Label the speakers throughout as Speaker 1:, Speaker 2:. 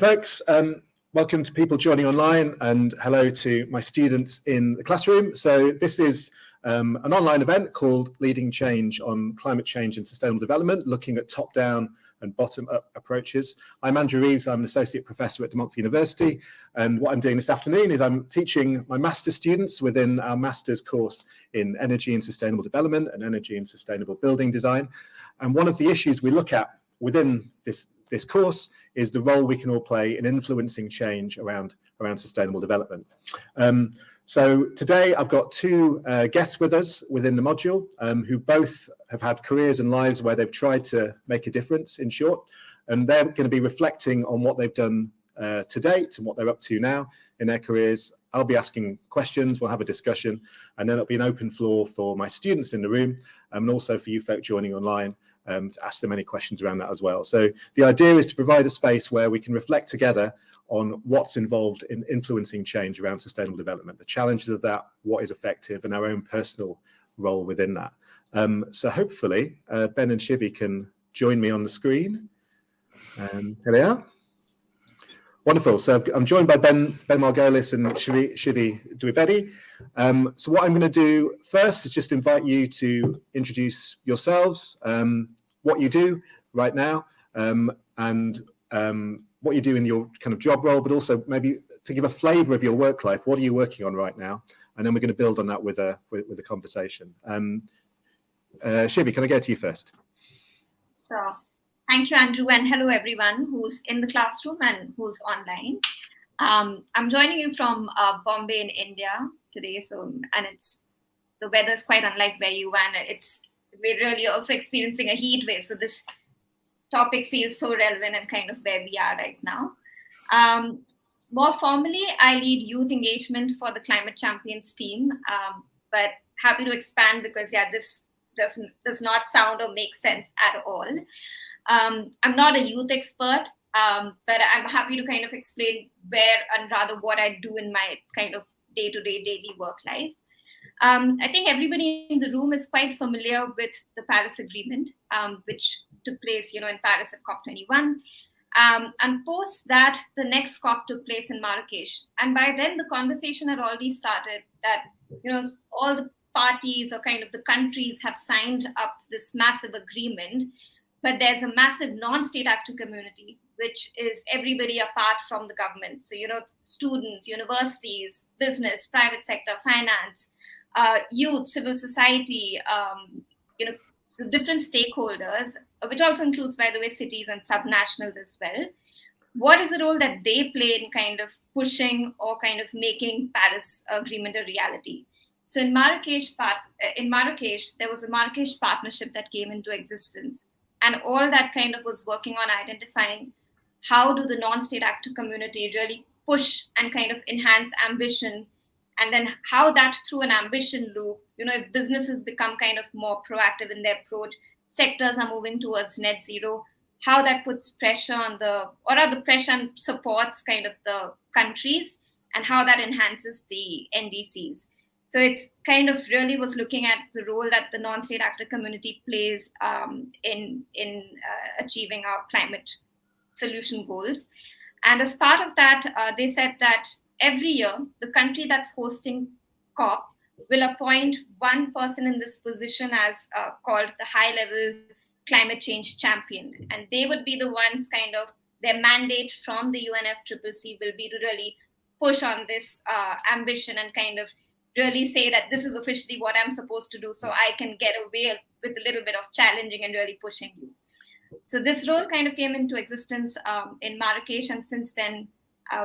Speaker 1: folks. Welcome to people joining online, and hello to my students in the classroom. So this is an online event called Leading Change on Climate Change and Sustainable Development, looking at top-down and bottom-up approaches. I'm Andrew Reeves. I'm an associate professor at De Montfort University, and what I'm doing this afternoon is I'm teaching my master's students within our master's course in Energy and Sustainable Development and Energy and Sustainable Building Design. And one of the issues we look at within this course is the role we can all play in influencing change around sustainable development. So today I've got two guests with us within the module who both have had careers and lives where they've tried to make a difference, in short, and they're going to be reflecting on what they've done to date and what they're up to now in their careers. I'll be asking questions, we'll have a discussion, and then it'll be an open floor for my students in the room and also for you folk joining online to ask them any questions around that as well. So the idea is to provide a space where we can reflect together on what's involved in influencing change around sustainable development, the challenges of that, what is effective, and our own personal role within that. So hopefully Ben and Shivi can join me on the screen. Here they are. Wonderful. So I'm joined by Ben Margolis and Shivi Dwivedi. So what I'm going to do first is just invite you to introduce yourselves, what you do right now, and what you do in your kind of job role, but also maybe to give a flavour of your work life. What are you working on right now? And then we're going to build on that with a conversation. Shivi, can I go to you first?
Speaker 2: Sure. Thank you, Andrew, and hello everyone who's in the classroom and who's online. I'm joining you from Bombay in India today, and the weather is quite unlike where you are, and we're really also experiencing a heat wave. So this topic feels so relevant and kind of where we are right now. More formally, I lead youth engagement for the Climate Champions team, but happy to expand because this does not sound or make sense at all. I'm not a youth expert, but I'm happy to kind of explain where and rather what I do in my kind of day-to-day daily work life. I think everybody in the room is quite familiar with the Paris Agreement, which took place, in Paris at COP21. And post that, the next COP took place in Marrakesh. And by then, the conversation had already started that, all the parties or kind of the countries have signed up this massive agreement. But there's a massive non-state actor community, which is everybody apart from the government. So, students, universities, business, private sector, finance, youth, civil society, so different stakeholders, which also includes, by the way, cities and subnationals as well. What is the role that they play in kind of pushing or kind of making Paris Agreement a reality? So in Marrakesh, there was a Marrakesh partnership that came into existence. And all that kind of was working on identifying how do the non-state actor community really push and kind of enhance ambition, and then how that through an ambition loop, if businesses become kind of more proactive in their approach, sectors are moving towards net zero, how that puts pressure on the pressure and supports kind of the countries, and how that enhances the NDCs. So it's kind of really was looking at the role that the non-state actor community plays in achieving our climate solution goals. And as part of that, they said that every year, the country that's hosting COP will appoint one person in this position as called the high-level climate change champion. And they would be the ones kind of, their mandate from the UNFCCC will be to really push on this ambition and kind of really say that this is officially what I'm supposed to do, so I can get away with a little bit of challenging and really pushing you. So this role kind of came into existence in Marrakesh, and since then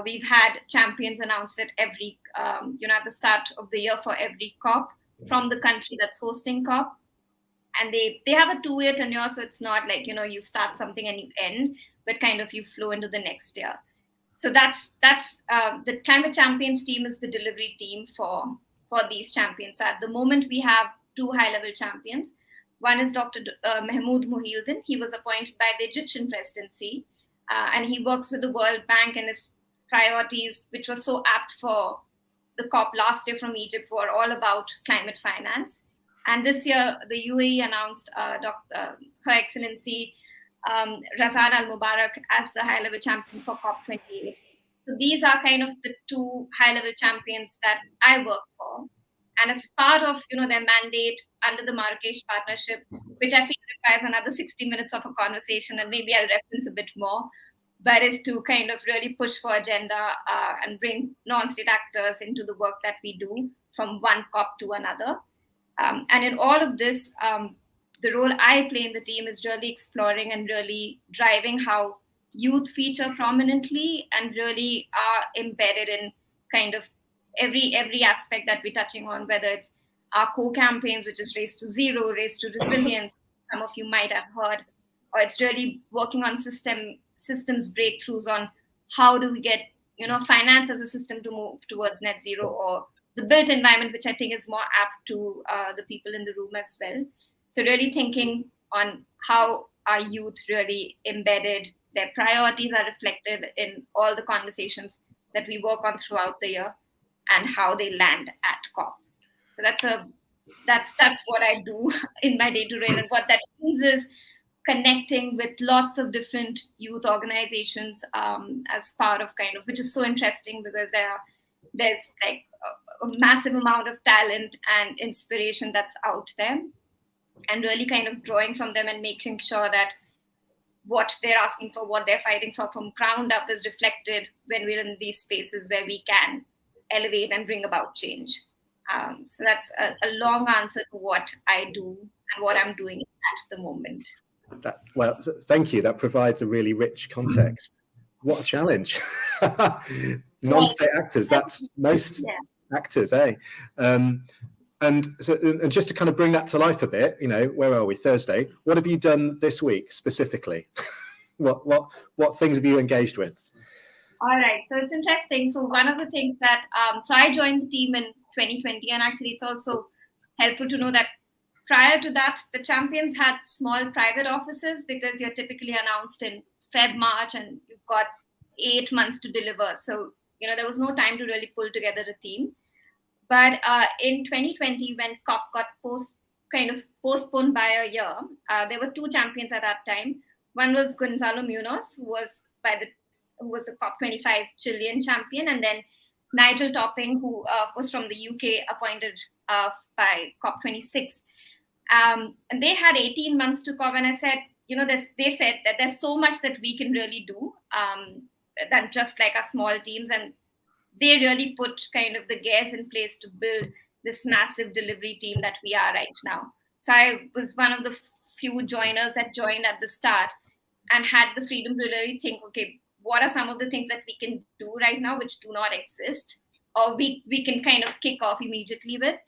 Speaker 2: we've had champions announced at every, at the start of the year for every COP from the country that's hosting COP. And they have a 2-year tenure, so it's not like, you start something and you end, but kind of you flow into the next year. So that's the Climate Champions team is the delivery team for these champions. So at the moment, we have 2 high-level champions. One is Dr. Mahmoud Mohildin. He was appointed by the Egyptian presidency, and he works with the World Bank, and his priorities, which were so apt for the COP last year from Egypt, were all about climate finance. And this year, the UAE announced Her Excellency Razan Al Mubarak as the high level champion for COP28. So these are kind of the two high level champions that I work for. And as part of their mandate under the Marrakesh partnership, which I feel requires another 60 minutes of a conversation, and maybe I'll reference a bit more, but is to kind of really push for agenda and bring non-state actors into the work that we do from one COP to another. And in all of this, the role I play in the team is really exploring and really driving how youth feature prominently and really are embedded in kind of every aspect that we're touching on, whether it's our core campaigns, which is Race to Zero, Race to Resilience, some of you might have heard, or it's really working on systems breakthroughs on how do we get finance as a system to move towards net zero, or the built environment, which I think is more apt to the people in the room as well. So really thinking on how our youth really embedded, their priorities are reflected in all the conversations that we work on throughout the year, and how they land at COP. So that's what I do in my day-to-day, and what that means is connecting with lots of different youth organizations as part of which is so interesting, because there's like a massive amount of talent and inspiration that's out there, and really kind of drawing from them and making sure that what they're asking for, what they're fighting for from ground up is reflected when we're in these spaces where we can elevate and bring about change. So that's a long answer to what I do and what I'm doing at the moment.
Speaker 1: Thank you. That provides a really rich context. What a challenge. Non-state actors, that's most actors, eh? And just to kind of bring that to life a bit, where are we? Thursday. What have you done this week specifically? What things have you engaged with?
Speaker 2: All right. So it's interesting. So one of the things that, so I joined the team in 2020, and actually it's also helpful to know that prior to that, the champions had small private offices, because you're typically announced in Feb, March, and you've got 8 months to deliver. So, there was no time to really pull together a team. But in 2020, when COP got postponed by a year, there were two champions at that time. One was Gonzalo Munoz, who was the COP25 Chilean champion, and then Nigel Topping, who was from the UK, appointed by COP26. And they had 18 months to COP, and I said, they said that there's so much that we can really do than just like our small teams, and they really put kind of the gears in place to build this massive delivery team that we are right now. So I was one of the few joiners that joined at the start and had the freedom to really think, okay, what are some of the things that we can do right now which do not exist, or we can kind of kick off immediately with.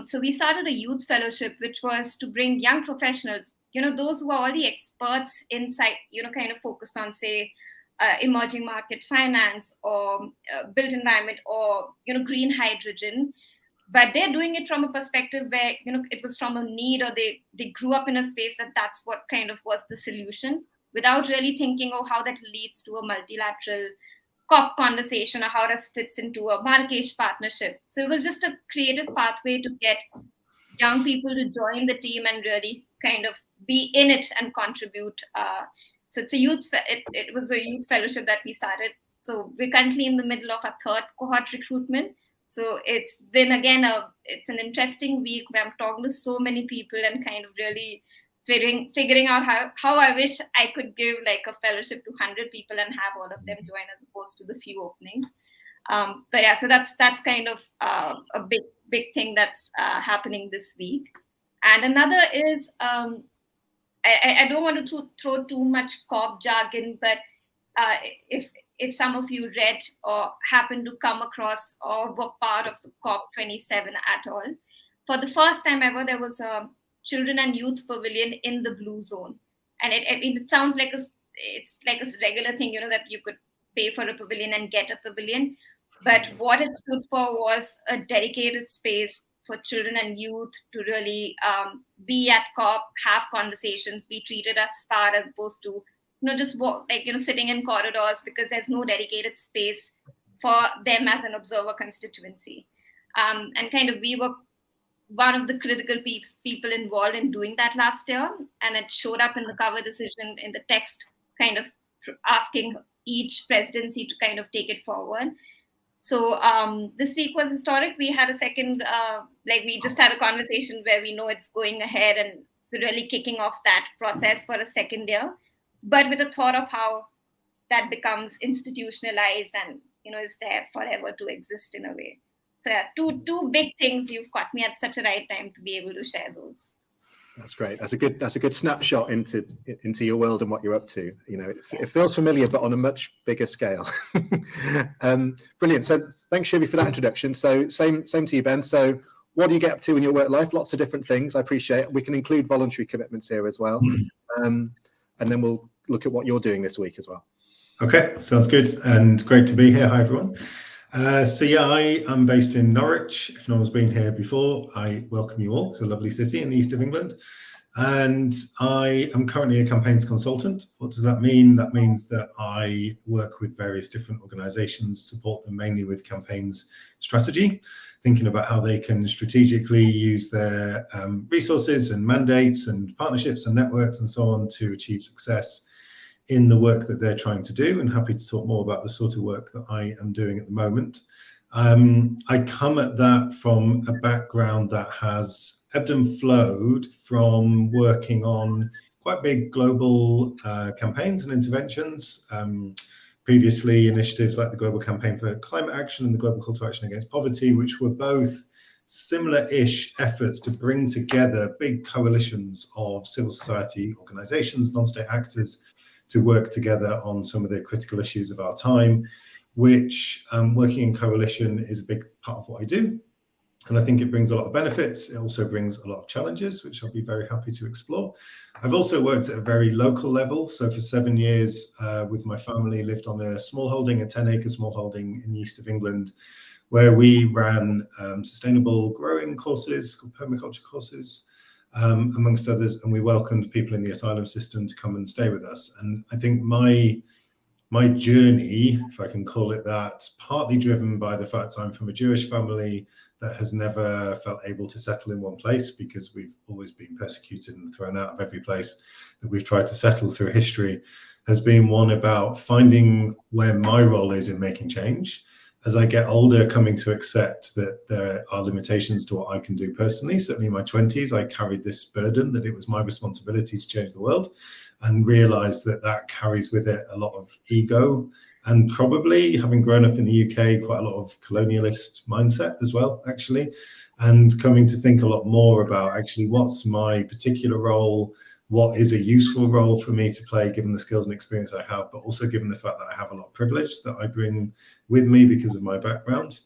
Speaker 2: So we started a youth fellowship, which was to bring young professionals, those who are already experts inside, kind of focused on, say, emerging market finance, or built environment, or green hydrogen, but they're doing it from a perspective where it was from a need, or they grew up in a space that's what kind of was the solution, without really thinking, how that leads to a multilateral COP conversation, or how that fits into a Marrakesh partnership. So it was just a creative pathway to get young people to join the team and really kind of be in it and contribute. So it's it was a youth fellowship that we started. So we're currently in the middle of our third cohort recruitment. So it's been, again, it's an interesting week where I'm talking to so many people and kind of really figuring out how I wish I could give like a fellowship to 100 people and have all of them join, as opposed to the few openings. But yeah, so that's kind of a big thing that's happening this week. And another is, I don't want to throw too much COP jargon, but if some of you read or happen to come across or were part of the COP27 at all, for the first time ever, there was a children and youth pavilion in the blue zone. And it sounds like it's like a regular thing, that you could pay for a pavilion and get a pavilion. But what it stood for was a dedicated space for children and youth to really be at COP, have conversations, be treated as part, as opposed to just walk, sitting in corridors, because there's no dedicated space for them as an observer constituency. And kind of we were one of the critical people involved in doing that last year, and it showed up in the cover decision in the text, kind of asking each presidency to kind of take it forward. So this week was historic. We had a second, we just had a conversation where we know it's going ahead and it's really kicking off that process for a second year, but with a thought of how that becomes institutionalized and is there forever to exist in a way. So yeah, two big things. You've caught me at such a right time to be able to share those.
Speaker 1: That's great. That's a good snapshot into your world and what you're up to. It feels familiar, but on a much bigger scale. Brilliant. So thanks, Shivi, for that introduction. So same to you, Ben. So what do you get up to in your work life? Lots of different things. I appreciate it. We can include voluntary commitments here as well. And then we'll look at what you're doing this week as well.
Speaker 3: Okay, sounds good and great to be here. Hi, everyone. So yeah, I am based in Norwich. If no one's been here before, I welcome you all. It's a lovely city in the east of England. And I am currently a campaigns consultant. What does that mean? That means that I work with various different organizations, support them mainly with campaigns strategy, thinking about how they can strategically use their resources and mandates and partnerships and networks and so on to achieve success in the work that they're trying to do, and happy to talk more about the sort of work that I am doing at the moment. I come at that from a background that has ebbed and flowed from working on quite big global campaigns and interventions. Previously, initiatives like the Global Campaign for Climate Action and the Global Call to Action Against Poverty, which were both similar-ish efforts to bring together big coalitions of civil society organizations, non-state actors, to work together on some of the critical issues of our time, which working in coalition is a big part of what I do. And I think it brings a lot of benefits. It also brings a lot of challenges, which I'll be very happy to explore. I've also worked at a very local level. So for 7 years with my family, lived on a smallholding, a 10-acre smallholding in the east of England, where we ran sustainable growing courses, called permaculture courses, amongst others, and we welcomed people in the asylum system to come and stay with us. And I think my journey, if I can call it that, partly driven by the fact I'm from a Jewish family that has never felt able to settle in one place, because we've always been persecuted and thrown out of every place that we've tried to settle through history, has been one about finding where my role is in making change. As I get older, coming to accept that there are limitations to what I can do personally. Certainly in my 20s, I carried this burden that it was my responsibility to change the world, and realized that that carries with it a lot of ego, and probably, having grown up in the UK, quite a lot of colonialist mindset as well, actually, and coming to think a lot more about actually what's my particular role, what is a useful role for me to play given the skills and experience I have, but also given the fact that I have a lot of privilege that I bring with me because of my background.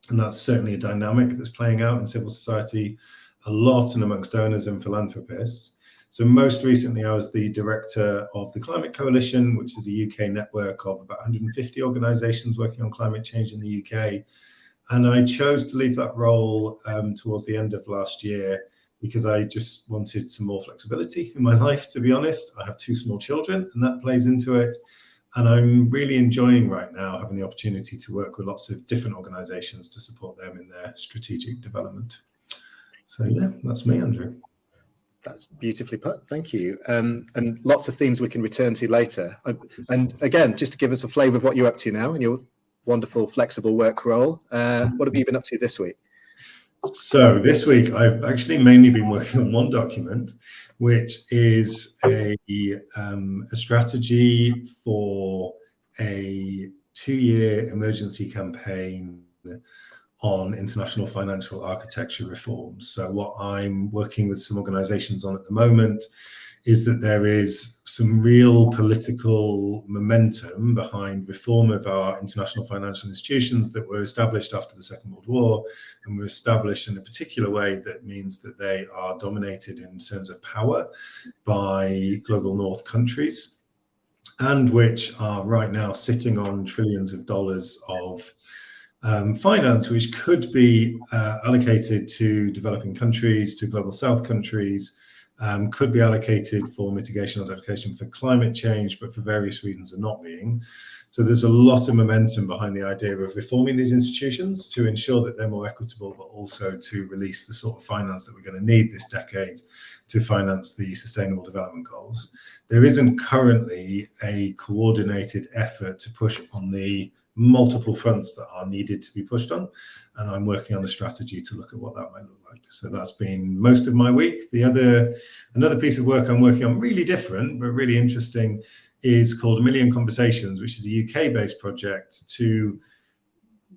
Speaker 3: And that's certainly a dynamic that's playing out in civil society a lot and amongst donors and philanthropists. So most recently, I was the director of the Climate Coalition, which is a UK network of about 150 organisations working on climate change in the UK. And I chose to leave that role towards the end of last year because I just wanted some more flexibility in my life, to be honest. I have 2 small children, and that plays into it. And I'm really enjoying right now having the opportunity to work with lots of different organisations to support them in their strategic development. So yeah, that's me, Andrew.
Speaker 1: That's beautifully put. Thank you. And lots of themes we can return to later. And again, just to give us a flavour of what you're up to now in your wonderful, flexible work role, what have you been up to this week?
Speaker 3: So this week, I've actually mainly been working on one document, which is a strategy for a 2-year emergency campaign on international financial architecture reforms. So what I'm working with some organizations on at the moment is that there is some real political momentum behind reform of our international financial institutions that were established after the Second World War, and were established in a particular way that means that they are dominated in terms of power by global north countries, and which are right now sitting on trillions of dollars of finance, which could be allocated to developing countries, to global south countries, could be allocated for mitigation or adaptation for climate change, but for various reasons are not being. So there's a lot of momentum behind the idea of reforming these institutions to ensure that they're more equitable, but also to release the sort of finance that we're going to need this decade to finance the Sustainable Development Goals. There isn't currently a coordinated effort to push on the multiple fronts that are needed to be pushed on, and I'm working on a strategy to look at what that might look like. So that's been most of my week. Another piece of work I'm working on, really different but really interesting, is called A Million Conversations, which is a UK-based project to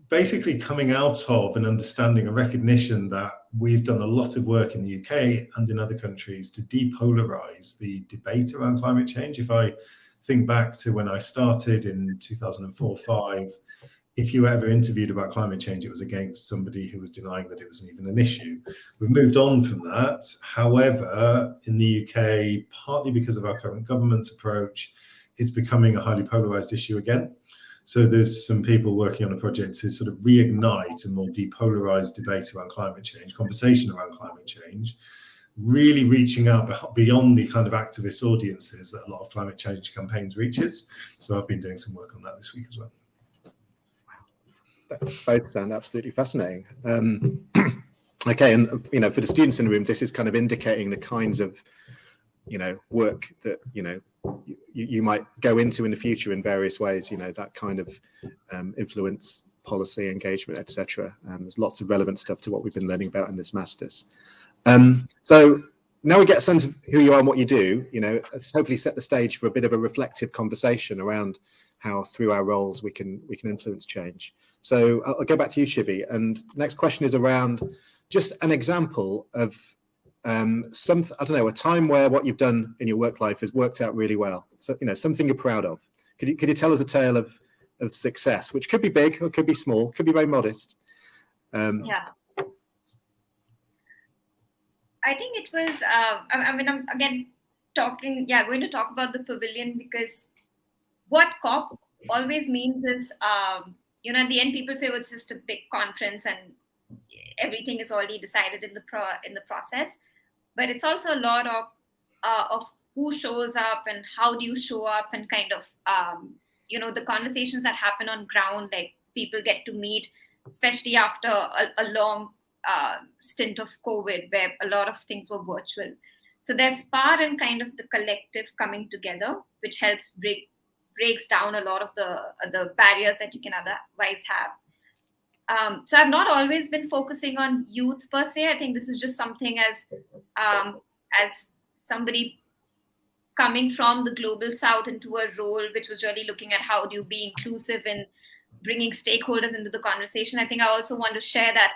Speaker 3: basically coming out of and understanding a recognition that we've done a lot of work in the UK and in other countries to depolarize the debate around climate change. If I think back to when I started in 2004-5, if you were ever interviewed about climate change, it was against somebody who was denying that it was even an issue. We've moved on from that. However, in the UK, partly because of our current government's approach, it's becoming a highly polarized issue again. So there's some people working on a project to sort of reignite a more depolarized debate around climate change, conversation around climate change, really reaching out beyond the kind of activist audiences that a lot of climate change campaigns reaches. So I've been doing some work on that this week as well.
Speaker 1: Both sound absolutely fascinating. Okay, and for the students in the room, this is kind of indicating the kinds of work that you might go into in the future in various ways. That kind of influence, policy, engagement, etc. There's lots of relevant stuff to what we've been learning about in this masters. So now we get a sense of who you are and what you do. Let's hopefully set the stage for a bit of a reflective conversation around how through our roles we can influence change. So I'll go back to you, Shivi, and next question is around just an example of a time where what you've done in your work life has worked out really well. So something you're proud of. Could you tell us a tale of success, which could be big or could be small, could be very modest?
Speaker 2: Yeah. I think it was, I'm again going to talk about the pavilion, because what COP always means is, at the end people say, well, it's just a big conference and everything is already decided in the process. But it's also a lot of who shows up and how do you show up, and kind of, the conversations that happen on ground, like people get to meet, especially after a long stint of COVID, where a lot of things were virtual. So there's part in kind of the collective coming together, which helps breaks down a lot of the barriers that you can otherwise have. So I've not always been focusing on youth per se. I think this is just something as somebody coming from the global south into a role which was really looking at how do you be inclusive in bringing stakeholders into the conversation. I think I also want to share that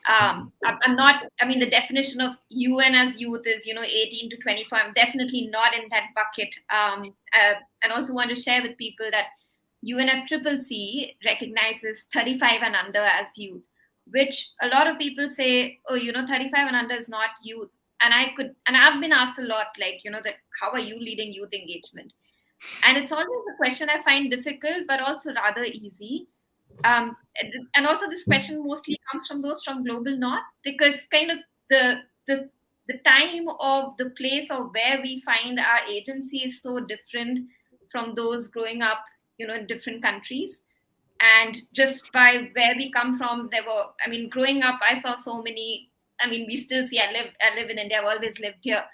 Speaker 2: the definition of UN as youth is 18 to 24. I'm definitely not in that bucket. And also want to share with people that UNFCCC recognizes 35 and under as youth, which a lot of people say, 35 and under is not youth. And I've been asked a lot, that how are you leading youth engagement? And it's always a question I find difficult, but also rather easy. And also this question mostly comes from those from global north, because kind of the time of the place of where we find our agency is so different from those growing up, in different countries. And just by where we come from, growing up, I saw so many, we still see, I live in India, I've always lived here.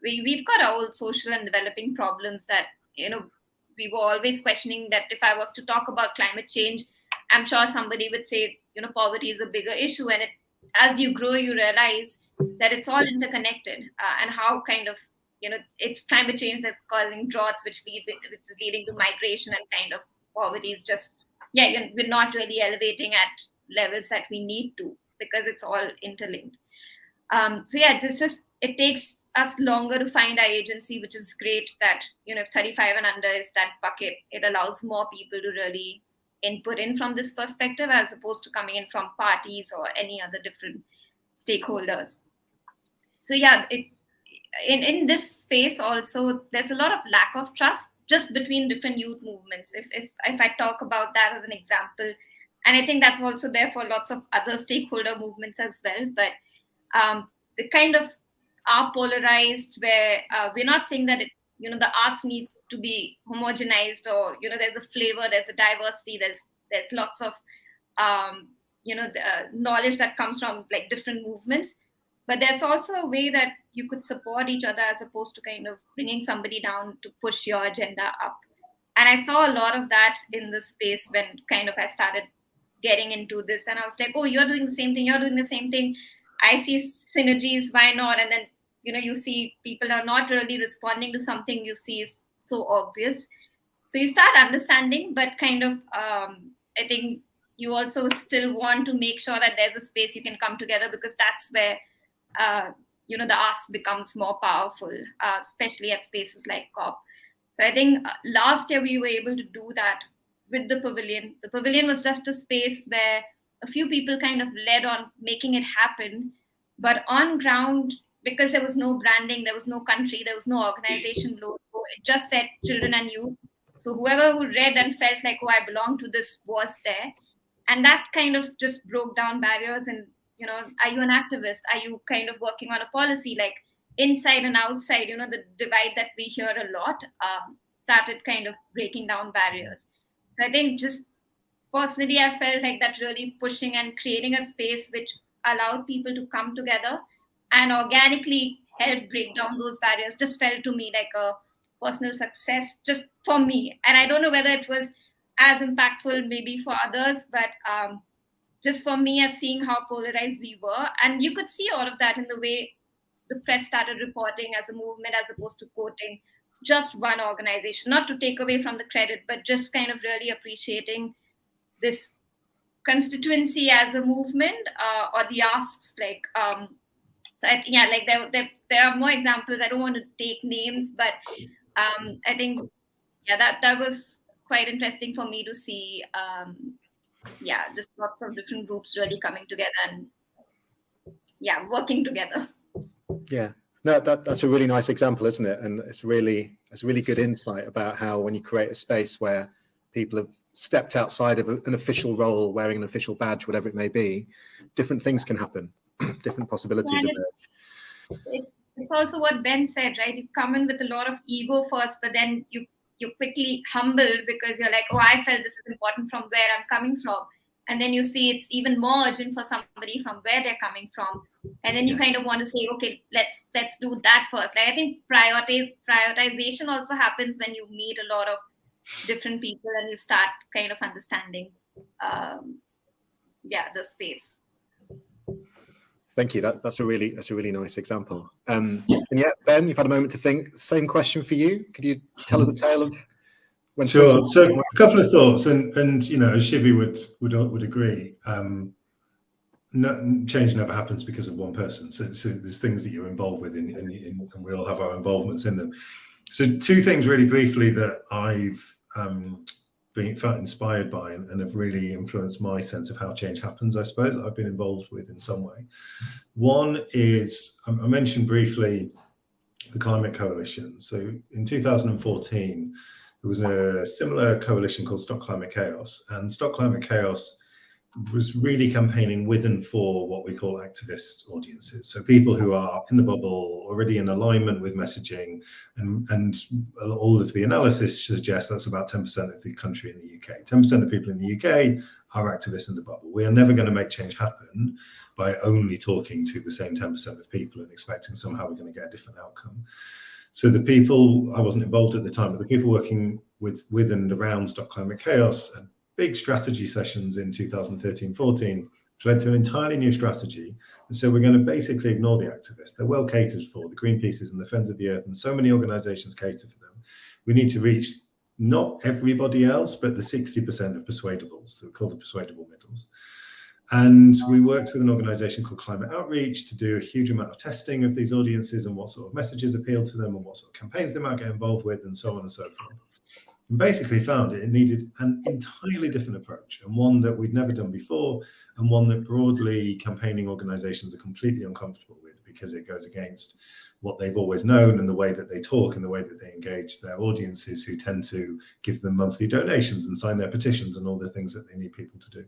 Speaker 2: We've got our own social and developing problems that, we were always questioning that if I was to talk about climate change, I'm sure somebody would say, poverty is a bigger issue. And as you grow, you realize that it's all interconnected, and how kind of, it's climate change that's causing droughts, which is leading to migration, and kind of poverty is just, we're not really elevating at levels that we need to, because it's all interlinked. It takes us longer to find our agency, which is great that, if 35 and under is that bucket, it allows more people to really input in from this perspective, as opposed to coming in from parties or any other different stakeholders. So in this space also, there's a lot of lack of trust just between different youth movements. If I talk about that as an example, and I think that's also there for lots of other stakeholder movements as well, but the kind of are polarized, where we're not saying that the ask needs to be homogenized, or there's a flavor, there's a diversity, there's lots of the knowledge that comes from like different movements, but there's also a way that you could support each other as opposed to kind of bringing somebody down to push your agenda up. And I saw a lot of that in the space when kind of I started getting into this, and I was like, oh, you're doing the same thing, you're doing the same thing, I see synergies, why not? And then you see people are not really responding to something you see is so obvious, so you start understanding, but kind of I think you also still want to make sure that there's a space you can come together, because that's where the ask becomes more powerful, especially at spaces like COP. So I think last year we were able to do that with the pavilion. The pavilion was just a space where a few people kind of led on making it happen, but on ground, because there was no branding, there was no country, there was no organization logo, it just said children and youth. So whoever who read and felt like, oh, I belong to this, was there. And that kind of just broke down barriers. And, are you an activist? Are you kind of working on a policy? Like inside and outside, the divide that we hear a lot started kind of breaking down barriers. So I think just personally, I felt like that really pushing and creating a space which allowed people to come together and organically help break down those barriers just felt to me like a personal success just for me. And I don't know whether it was as impactful maybe for others, but just for me, as seeing how polarized we were. And you could see all of that in the way the press started reporting as a movement, as opposed to quoting just one organization, not to take away from the credit, but just kind of really appreciating this constituency as a movement, or the asks. Like, so like there are more examples. I don't want to take names, but I think, that was quite interesting for me to see. Just lots of different groups really coming together and working together.
Speaker 1: Yeah, no, that's a really nice example, isn't it? And it's really good insight about how when you create a space where people have stepped outside of an official role, wearing an official badge, whatever it may be, different things can happen, different possibilities emerge.
Speaker 2: It's also what Ben said, right? You come in with a lot of ego first, but then you're quickly humbled because you're like, oh, I felt this is important from where I'm coming from. And then you see it's even more urgent for somebody from where they're coming from. And then you kind of want to say, okay, let's do that first. Like, I think prioritization also happens when you meet a lot of different people and you start kind of understanding the space.
Speaker 1: Thank you. That's a really nice example. And Ben, you've had a moment to think. Same question for you. Could you tell us a tale of when?
Speaker 3: Sure. So a couple of thoughts, and Shivi would agree. Change never happens because of one person. So there's things that you're involved with, and we all have our involvements in them. So two things really briefly that I've felt inspired by and have really influenced my sense of how change happens, I suppose, that I've been involved with in some way. One is, I mentioned briefly the Climate Coalition. So in 2014, there was a similar coalition called Stop Climate Chaos, and Stop Climate Chaos was really campaigning with and for what we call activist audiences. So people who are in the bubble, already in alignment with messaging, and all of the analysis suggests that's about 10% of the country in the UK. 10% of people in the UK are activists in the bubble. We are never going to make change happen by only talking to the same 10% of people and expecting somehow we're going to get a different outcome. So the people, I wasn't involved at the time, but the people working with and around Stop Climate Chaos and big strategy sessions in 2013-14, which led to an entirely new strategy. And so we're going to basically ignore the activists. They're well catered for, the Greenpeaces and the Friends of the Earth, and so many organizations cater for them. We need to reach not everybody else, but the 60% of persuadables, so we call the persuadable middles. And we worked with an organization called Climate Outreach to do a huge amount of testing of these audiences and what sort of messages appeal to them and what sort of campaigns they might get involved with, and so on and so forth. And basically found it needed an entirely different approach, and one that we'd never done before, and one that broadly campaigning organizations are completely uncomfortable with because it goes against what they've always known and the way that they talk and the way that they engage their audiences, who tend to give them monthly donations and sign their petitions and all the things that they need people to do.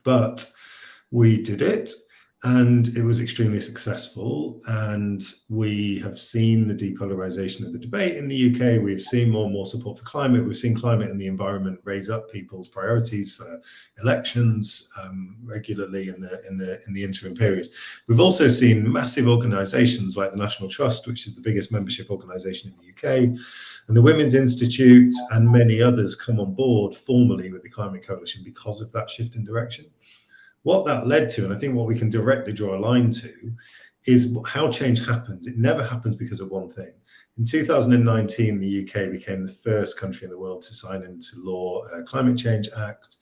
Speaker 3: But we did it, And it was extremely successful. And we have seen the depolarization of the debate in the UK. We've seen more and more support for climate. We've seen climate and the environment raise up people's priorities for elections regularly in the interim period. We've also seen massive organisations like the National Trust, which is the biggest membership organisation in the UK, and the Women's Institute and many others come on board formally with the Climate Coalition because of that shift in direction. What that led to, and I think what we can directly draw a line to, is how change happens. It never happens because of one thing. In 2019, the UK became the first country in the world to sign into law a Climate Change Act.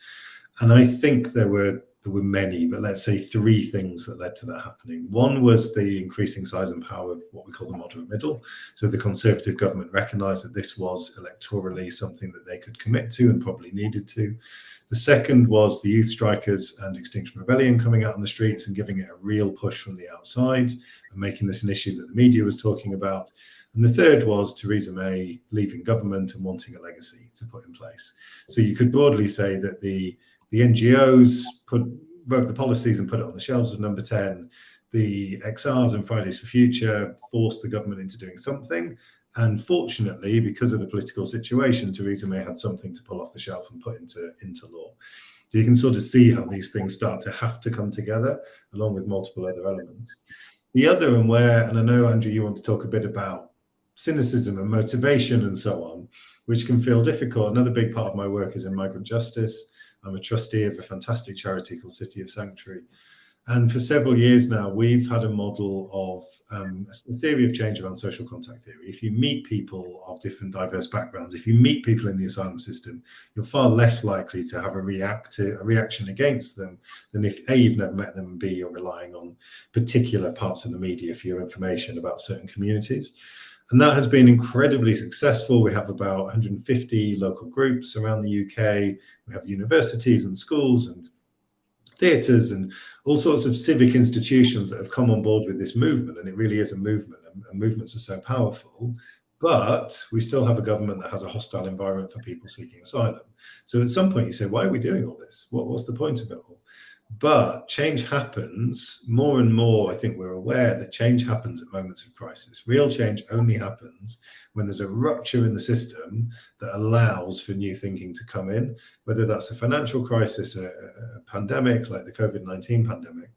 Speaker 3: And I think there were many, but let's say three things that led to that happening. One was the increasing size and power of what we call the moderate middle. So the Conservative government recognised that this was electorally something that they could commit to and probably needed to. The second was the youth strikers and Extinction Rebellion coming out on the streets and giving it a real push from the outside and making this an issue that the media was talking about. And the third was Theresa May leaving government and wanting a legacy to put in place. So you could broadly say that the NGOs wrote the policies and put it on the shelves of Number 10. The XRs and Fridays for Future forced the government into doing something. And fortunately, because of the political situation, Theresa May had something to pull off the shelf and put into law. So you can sort of see how these things start to have to come together, along with multiple other elements. The other, and I know, Andrew, you want to talk a bit about cynicism and motivation and so on, which can feel difficult. Another big part of my work is in migrant justice. I'm a trustee of a fantastic charity called City of Sanctuary. And for several years now, we've had a model of a theory of change around social contact theory. If you meet people of different diverse backgrounds, if you meet people in the asylum system, you're far less likely to have a reaction against them than if A, you've never met them, and B, you're relying on particular parts of the media for your information about certain communities. And that has been incredibly successful. We have about 150 local groups around the UK. We have universities and schools and theatres and all sorts of civic institutions that have come on board with this movement. And it really is a movement, and movements are so powerful. But we still have a government that has a hostile environment for people seeking asylum. So at some point you say, why are we doing all this? What's the point of it all? But change happens more and more. I think we're aware that change happens at moments of crisis. Real change only happens when there's a rupture in the system that allows for new thinking to come in, whether that's a financial crisis, a pandemic like the COVID-19 pandemic.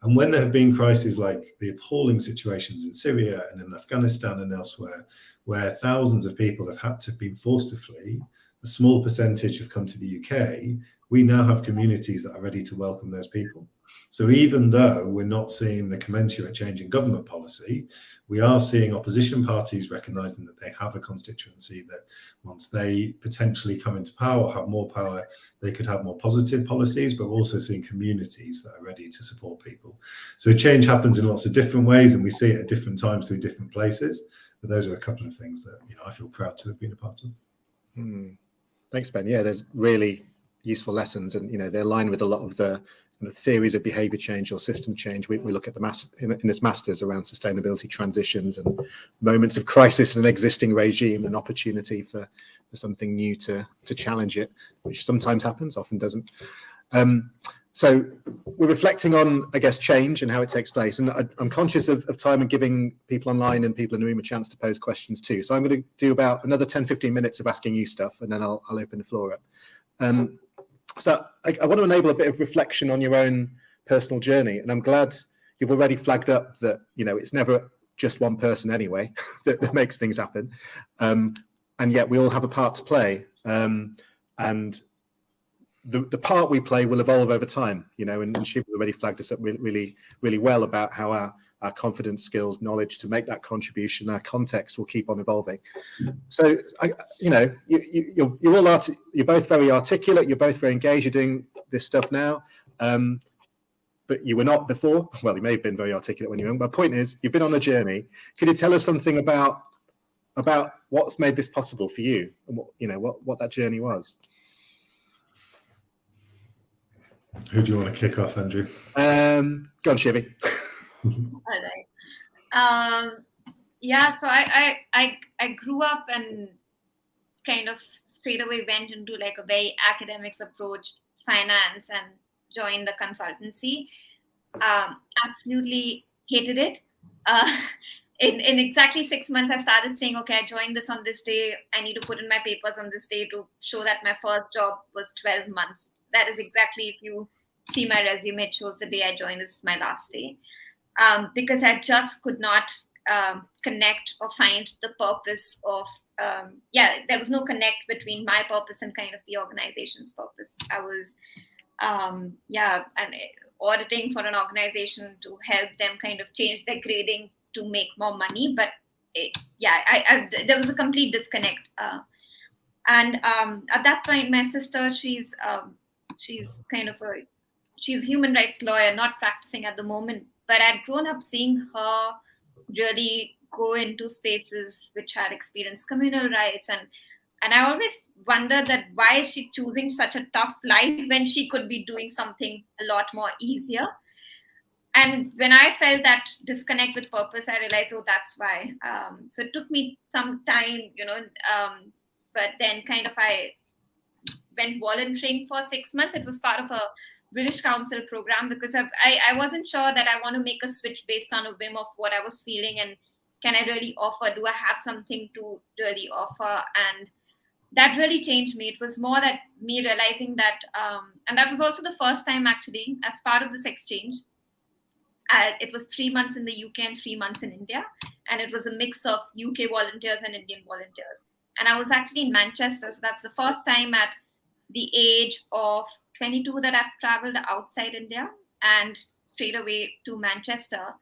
Speaker 3: And when there have been crises like the appalling situations in Syria and in Afghanistan and elsewhere, where thousands of people have had to be forced to flee, a small percentage have come to the UK. We now have communities that are ready to welcome those people. So even though we're not seeing the commensurate change in government policy, we are seeing opposition parties recognising that they have a constituency that once they potentially come into power, have more power, they could have more positive policies, but we're also seeing communities that are ready to support people. So change happens in lots of different ways, and we see it at different times through different places. But those are a couple of things that I feel proud to have been a part of.
Speaker 1: Thanks, Ben. Yeah, there's really useful lessons, and they align with a lot of the theories of behavior change or system change. We look at in this masters around sustainability transitions and moments of crisis in an existing regime, and opportunity for something new to challenge it, which sometimes happens, often doesn't. So we're reflecting on, I guess, change and how it takes place. And I'm conscious of time and giving people online and people in the room a chance to pose questions too. So I'm going to do about another 10, 15 minutes of asking you stuff, and then I'll open the floor up. So I want to enable a bit of reflection on your own personal journey. And I'm glad you've already flagged up that, it's never just one person anyway that makes things happen. And yet we all have a part to play. And the part we play will evolve over time, and Shivi already flagged us up really, really well about how our confidence, skills, knowledge to make that contribution, our context will keep on evolving. So, you're both very articulate, you're both very engaged, you're doing this stuff now, but you were not before. Well, you may have been very articulate when you were young. My point is, you've been on a journey. Could you tell us something about what's made this possible for you, and what that journey was?
Speaker 3: Who do you want to kick off, Andrew?
Speaker 1: Go on, Shivi.
Speaker 2: All right. Yeah, so I grew up and kind of straight away went into a very academics approach, finance, and joined the consultancy. Absolutely hated it. Uh, in exactly 6 months, I started saying, okay, I joined this on this day. I need to put in my papers on this day to show that my first job was 12 months. That is exactly, if you see my resume, it shows the day I joined is my last day. Because I just could not connect or find the purpose of, there was no connect between my purpose and kind of the organization's purpose. I was, and auditing for an organization to help them kind of change their grading to make more money. But there was a complete disconnect. And at that point, my sister, she's kind of she's a human rights lawyer, not practicing at the moment, but I'd grown up seeing her really go into spaces which had experienced communal rights, and I always wondered that why is she choosing such a tough life when she could be doing something a lot more easier. And when I felt that disconnect with purpose, I realized, oh, that's why. So it took me some time, but then kind of I went volunteering for 6 months. It was part of a British Council program because I wasn't sure that I want to make a switch based on a whim of what I was feeling and can I really offer? Do I have something to really offer? And that really changed me. It was more that me realizing that, and that was also the first time actually as part of this exchange. It was 3 months in the UK and 3 months in India. And it was a mix of UK volunteers and Indian volunteers. And I was actually in Manchester. So that's the first time at the age of 22 that I've traveled outside India and straight away to Manchester,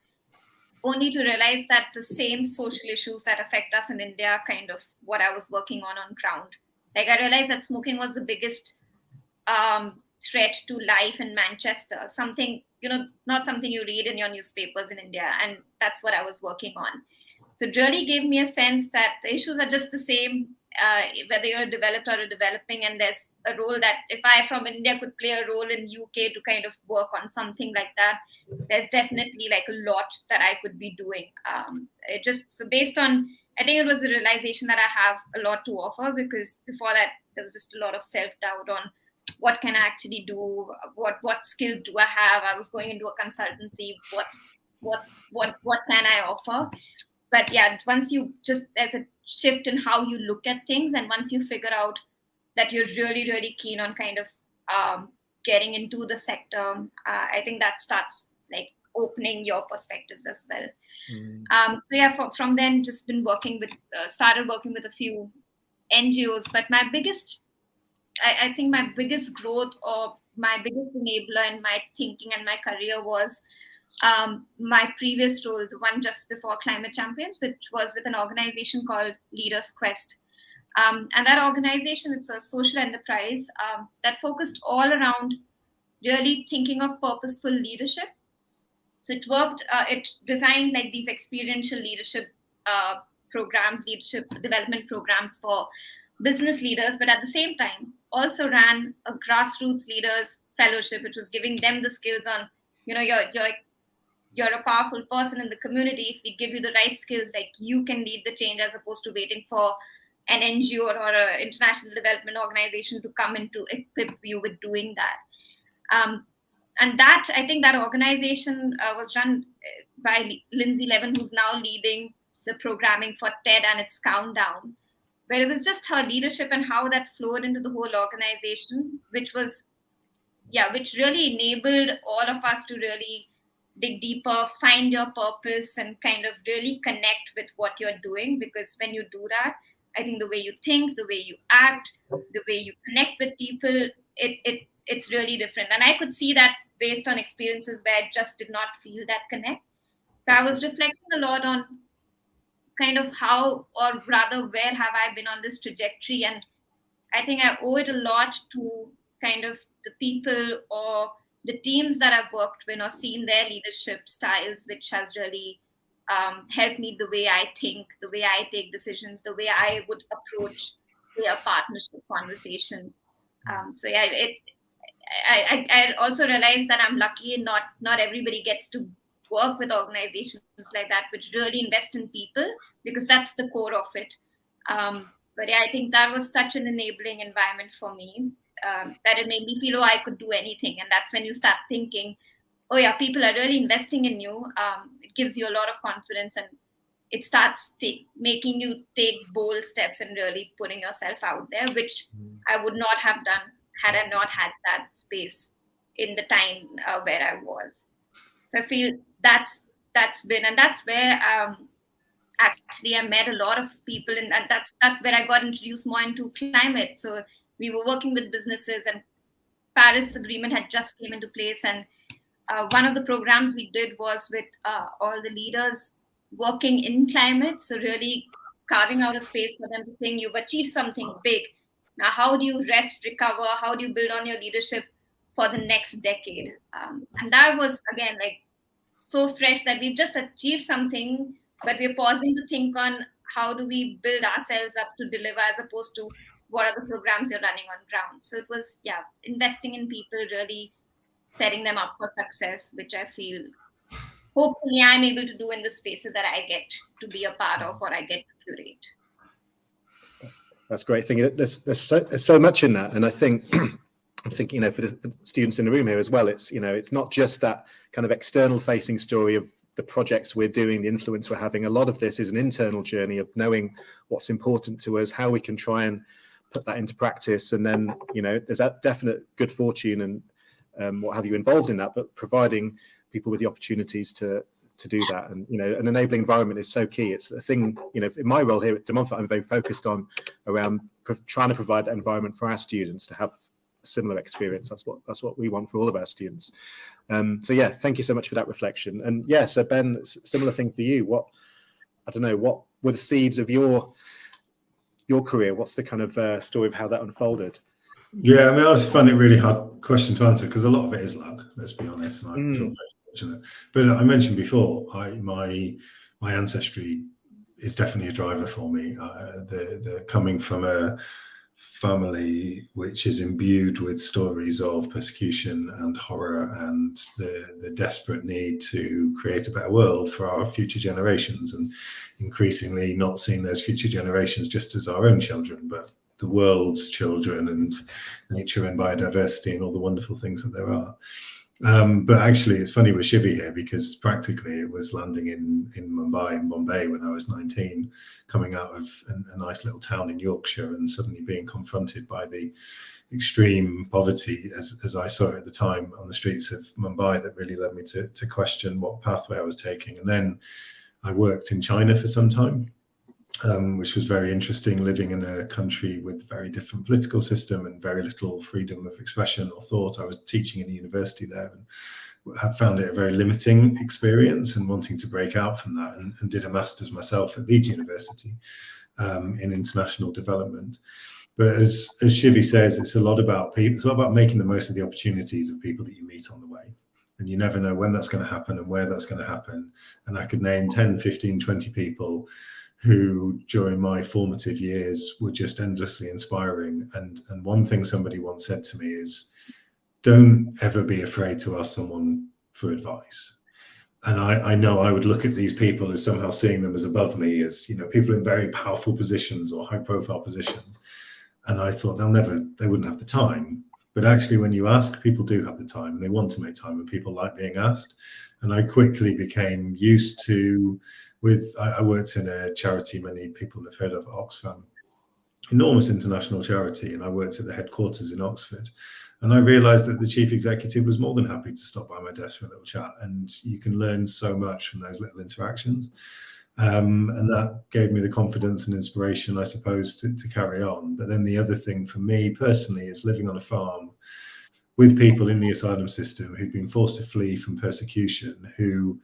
Speaker 2: only to realize that the same social issues that affect us in India are kind of what I was working on ground. Like I realized that smoking was the biggest threat to life in Manchester, something, not something you read in your newspapers in India. And that's what I was working on. So it really gave me a sense that the issues are just the same, whether you're developed or a developing, and there's a role that if I from India could play a role in UK to kind of work on something like that, there's definitely like a lot that I could be doing. So based on, I think it was a realization that I have a lot to offer, because before that there was just a lot of self-doubt on what can I actually do, what skills do I have. I was going into a consultancy, what can I offer? But yeah, once you just, there's a shift in how you look at things, and once you figure out that you're really, really keen on kind of getting into the sector, I think that starts like opening your perspectives as well. So yeah, from then just been working with, started working with a few NGOs, but my biggest, I think my biggest growth or my biggest enabler in my thinking and my career was my previous role, the one just before Climate Champions, which was with an organization called Leaders Quest. And that organization, it's a social enterprise that focused all around really thinking of purposeful leadership. So it worked, it designed like these experiential leadership programs, leadership development programs for business leaders, but at the same time also ran a grassroots leaders fellowship, which was giving them the skills on, you're a powerful person in the community. If we give you the right skills, like you can lead the change, as opposed to waiting for an NGO or an international development organization to come in to equip you with doing that. And that, I think that organization was run by Lindsay Levin, who's now leading the programming for TED and its Countdown. But it was just her leadership and how that flowed into the whole organization, which really enabled all of us to really dig deeper, find your purpose, and kind of really connect with what you're doing. Because when you do that, I think the way you think, the way you act, the way you connect with people, it's really different. And I could see that based on experiences where I just did not feel that connect. So I was reflecting a lot on kind of how, or rather where have I been on this trajectory. And I think I owe it a lot to kind of the people or the teams that I've worked with or seen their leadership styles, which has really helped me the way I think, the way I take decisions, the way I would approach a partnership conversation. So yeah, I also realized that I'm lucky. Not everybody gets to work with organizations like that, which really invest in people, because that's the core of it. But yeah, I think that was such an enabling environment for me, that it made me feel, I could do anything. And that's when you start thinking, oh yeah, people are really investing in you, it gives you a lot of confidence, and it starts making you take bold steps and really putting yourself out there, which I would not have done had I not had that space in the time where I was. So I feel that's been, and that's where actually I met a lot of people, and that's where I got introduced more into climate. So we were working with businesses, and Paris Agreement had just came into place, and one of the programs we did was with all the leaders working in climate. So really carving out a space for them to saying, you've achieved something big. Now, how do you rest, recover? How do you build on your leadership for the next decade? And that was, again, like so fresh that we've just achieved something, but we're pausing to think on how do we build ourselves up to deliver, as opposed to what are the programs you're running on ground. So it was, yeah, investing in people, really setting them up for success, which I feel hopefully I'm able to do in the spaces that I get to be a part of or I get to curate.
Speaker 1: That's a great thing. There's so much in that, and I think I'm thinking, for the students in the room here as well, it's it's not just that kind of external facing story of the projects we're doing, the influence we're having. A lot of this is an internal journey of knowing what's important to us, how we can try and put that into practice, and then there's that definite good fortune and what have you involved in that, but providing people with the opportunities to do that, and an enabling environment is so key. It's a thing, in my role here at De Montfort, I'm very focused on around trying to provide that environment for our students to have a similar experience. That's what we want for all of our students. So yeah, thank you so much for that reflection. And yeah, so Ben, similar thing for you. What were the seeds of your career? What's the kind of story of how that unfolded?
Speaker 3: Yeah, I mean, I always find it a really hard question to answer because a lot of it is luck, let's be honest. And I feel very fortunate. But I mentioned before, my ancestry is definitely a driver for me. The coming from a family which is imbued with stories of persecution and horror and the desperate need to create a better world for our future generations, and increasingly not seeing those future generations just as our own children, but the world's children, and nature and biodiversity and all the wonderful things that there are. But actually, it's funny with Shivi here, because practically it was landing in Mumbai, in Bombay, when I was 19, coming out of a nice little town in Yorkshire, and suddenly being confronted by the extreme poverty as I saw it at the time on the streets of Mumbai, that really led me to question what pathway I was taking. And then I worked in China for some time, which was very interesting, living in a country with very different political system and very little freedom of expression or thought. I was teaching in a university there and had found it a very limiting experience, and wanting to break out from that, and did a master's myself at Leeds University in international development. But as Shivi says, it's a lot about people. It's a lot about making the most of the opportunities of people that you meet on the way. And you never know when that's going to happen and where that's going to happen. And I could name 10, 15, 20 people who during my formative years were just endlessly inspiring. And one thing somebody once said to me is, don't ever be afraid to ask someone for advice. And I know I would look at these people as somehow seeing them as above me, as people in very powerful positions or high profile positions. And I thought they wouldn't have the time. But actually, when you ask, people do have the time, and they want to make time, and people like being asked. And I quickly became used to, I worked in a charity many people have heard of, Oxfam, enormous international charity, and I worked at the headquarters in Oxford. And I realized that the chief executive was more than happy to stop by my desk for a little chat, and you can learn so much from those little interactions. And that gave me the confidence and inspiration, I suppose, to carry on. But then the other thing for me personally is living on a farm with people in the asylum system who'd been forced to flee from persecution, who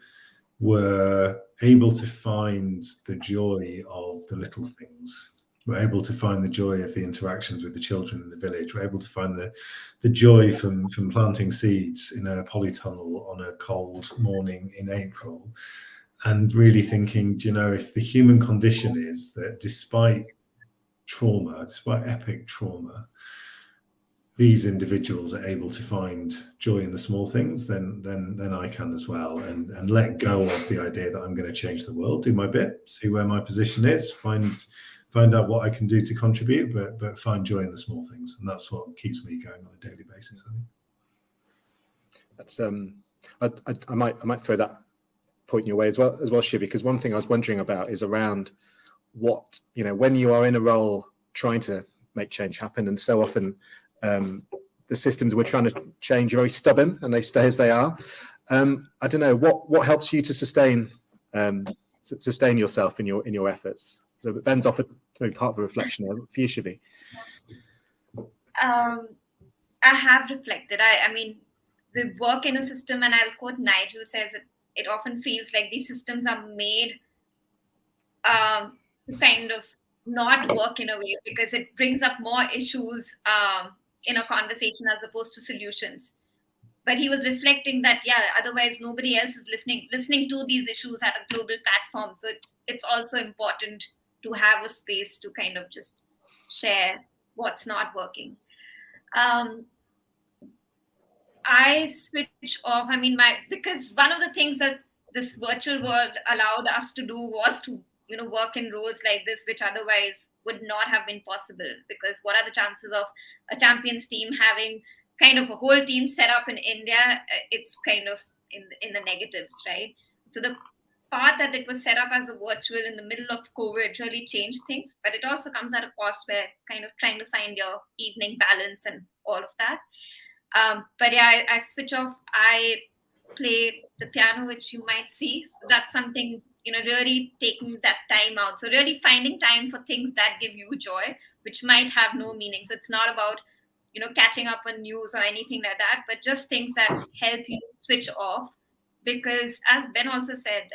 Speaker 3: were able to find the joy of the little things, were able to find the joy of the interactions with the children in the village, were able to find the joy from planting seeds in a polytunnel on a cold morning in April, and really thinking, if the human condition is that despite trauma, despite epic trauma, these individuals are able to find joy in the small things, then I can as well, and let go of the idea that I'm going to change the world, do my bit, see where my position is, find out what I can do to contribute, but find joy in the small things. And that's what keeps me going on a daily basis, I think.
Speaker 1: That's I might throw that point your way as well, Shivi, because one thing I was wondering about is around what, when you are in a role trying to make change happen, and so often the systems we're trying to change are very stubborn and they stay as they are. I don't know what helps you to sustain yourself in your efforts. So Ben's offered maybe part of a reflection there for you, Shivi.
Speaker 2: I have reflected. I mean, we work in a system, and I'll quote Nigel says that it often feels like these systems are made to kind of not work in a way, because it brings up more issues in a conversation as opposed to solutions. But he was reflecting that, otherwise nobody else is listening to these issues at a global platform. So it's also important to have a space to kind of just share what's not working. I switch off. I mean, because one of the things that this virtual world allowed us to do was to, work in roles like this, which otherwise would not have been possible. Because what are the chances of a champions team having kind of a whole team set up in India? It's kind of in the negatives, right? So the part that it was set up as a virtual in the middle of COVID really changed things, but it also comes at a cost where kind of trying to find your evening balance and all of that. But yeah, I switch off. I play the piano, which you might see. That's something, really taking that time out. So really finding time for things that give you joy, which might have no meaning. So it's not about, catching up on news or anything like that, but just things that help you switch off. Because as Ben also said,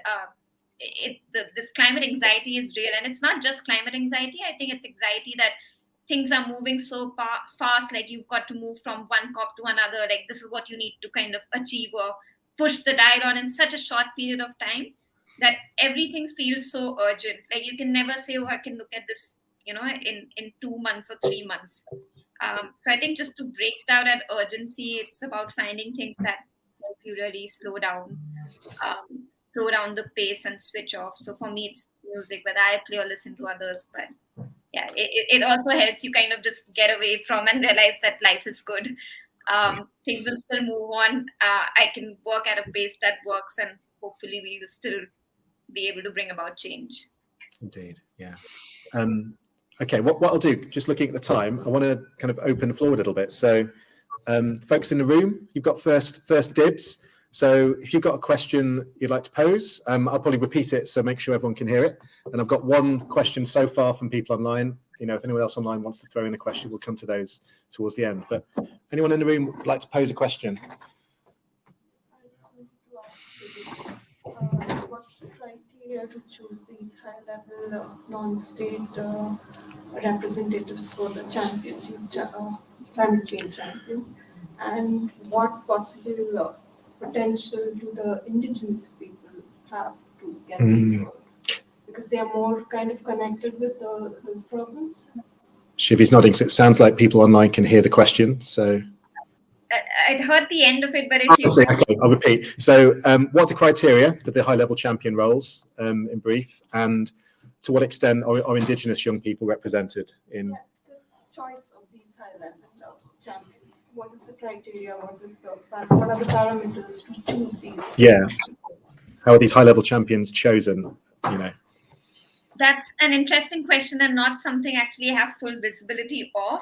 Speaker 2: this climate anxiety is real. And it's not just climate anxiety. I think it's anxiety that things are moving so fast, like you've got to move from one COP to another. Like this is what you need to kind of achieve or push the dial on in such a short period of time, that everything feels so urgent. Like you can never say, I can look at this, in 2 months or 3 months. So I think just to break down that urgency, it's about finding things that help you really slow down the pace and switch off. So for me, it's music, whether I play or listen to others. But yeah, it also helps you kind of just get away from and realize that life is good. Things will still move on. I can work at a pace that works, and hopefully we will still be able to bring about change.
Speaker 1: Indeed, yeah. Okay, what I'll do, just looking at the time, I want to kind of open the floor a little bit. So folks in the room, you've got first dibs. So if you've got a question you'd like to pose, I'll probably repeat it, so make sure everyone can hear it. And I've got one question so far from people online. If anyone else online wants to throw in a question, we'll come to those towards the end. But anyone in the room would like to pose a question?
Speaker 4: What's the criteria to choose these high-level non-state representatives for the champions, climate change champions, and what possible potential do the indigenous people have to get these roles? Because they are more kind of connected with those problems.
Speaker 1: Shivi's nodding, so it sounds like people online can hear the question. So
Speaker 2: I'd heard the end of it, but if you...
Speaker 1: Okay, I'll repeat. So what are the criteria for the high-level champion roles, in brief, and to what extent are Indigenous young people represented in...
Speaker 4: Yeah, the choice of these high-level champions. What is the criteria? What are the parameters to choose these?
Speaker 1: Yeah. How are these high-level champions chosen,
Speaker 2: That's an interesting question, and not something actually I have full visibility of,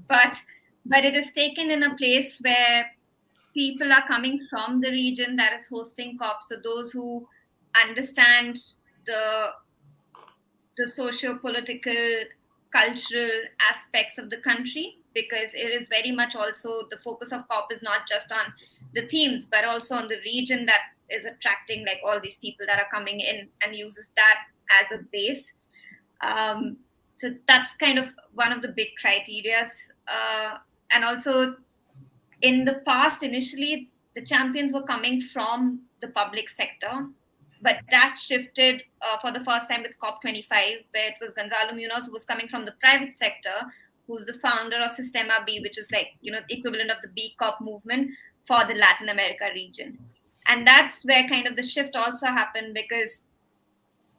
Speaker 2: but it is taken in a place where people are coming from the region that is hosting COP. So those who understand the socio-political, cultural aspects of the country, because it is very much also the focus of COP is not just on the themes, but also on the region that is attracting like all these people that are coming in, and uses that as a base. So that's kind of one of the big criteria. And also in the past, initially, the champions were coming from the public sector, but that shifted for the first time with COP25, where it was Gonzalo Munoz who was coming from the private sector, who's the founder of Sistema B, which is like, equivalent of the B Corp movement for the Latin America region. And that's where kind of the shift also happened, because